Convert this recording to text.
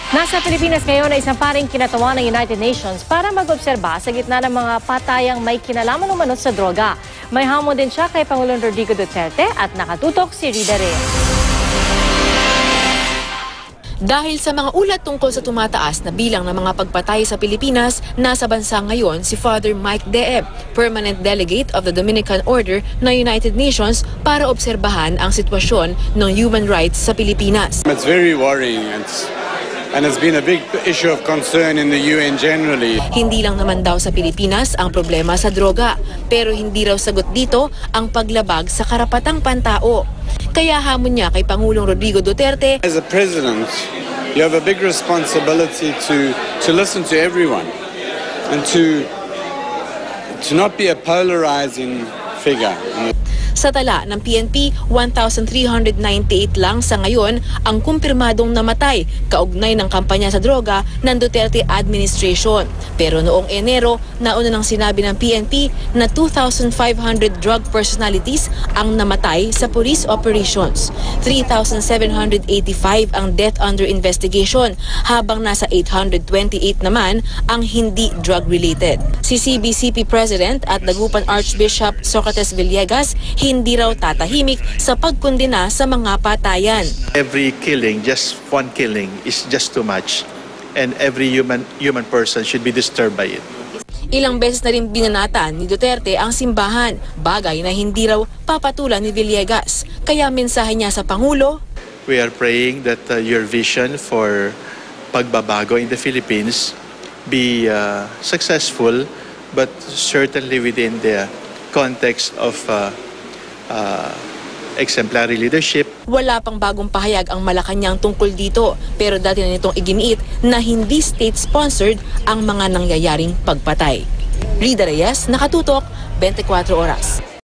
Nasa Pilipinas ngayon ay isang paring kinatawan ng United Nations para mag-obserba sa gitna ng mga patayang may kinalaman umano sa droga. May hamon din siya kay Pangulong Rodrigo Duterte at nakatutok si Rida Reyes. Dahil sa mga ulat tungkol sa tumataas na bilang ng mga pagpatay sa Pilipinas, nasa bansa ngayon si Father Mike Deeb, Permanent Delegate of the Dominican Order ng United Nations para obserbahan ang sitwasyon ng human rights sa Pilipinas. It's very worrying and it's been a big issue of concern in the UN generally. Hindi lang naman daw sa Pilipinas ang problema sa droga, pero hindi raw sagot dito ang paglabag sa karapatang pantao. Kaya hamon niya kay Pangulong Rodrigo Duterte, As a president, you have a big responsibility to listen to everyone and to not be a polarizing figure. sa tala ng PNP, 1,398 lang sa ngayon ang kumpirmadong namatay kaugnay ng kampanya sa droga ng Duterte administration. Pero noong Enero, nauna nang sinabi ng PNP na 2,500 drug personalities ang namatay sa police operations. 3,785 ang death under investigation, habang nasa 828 naman ang hindi drug-related. Si CBCP President at Dagupan Archbishop Socrates Villegas hindi raw tatahimik sa pagkondena sa mga patayan. Every killing, just one killing, is just too much, and every human person should be disturbed by it. Ilang beses na rin binanatan ni Duterte ang simbahan, bagay na hindi raw papatulan ni Villegas. Kaya mensahe niya sa Pangulo, We are praying that your vision for pagbabago in the Philippines be successful, but certainly within the context of exemplary leadership. Wala pang bagong pahayag ang Malacanang tungkol dito, pero dati na nitong iginiit na hindi state-sponsored ang mga nangyayaring pagpatay. Rida Reyes, nakatutok, 24 Oras.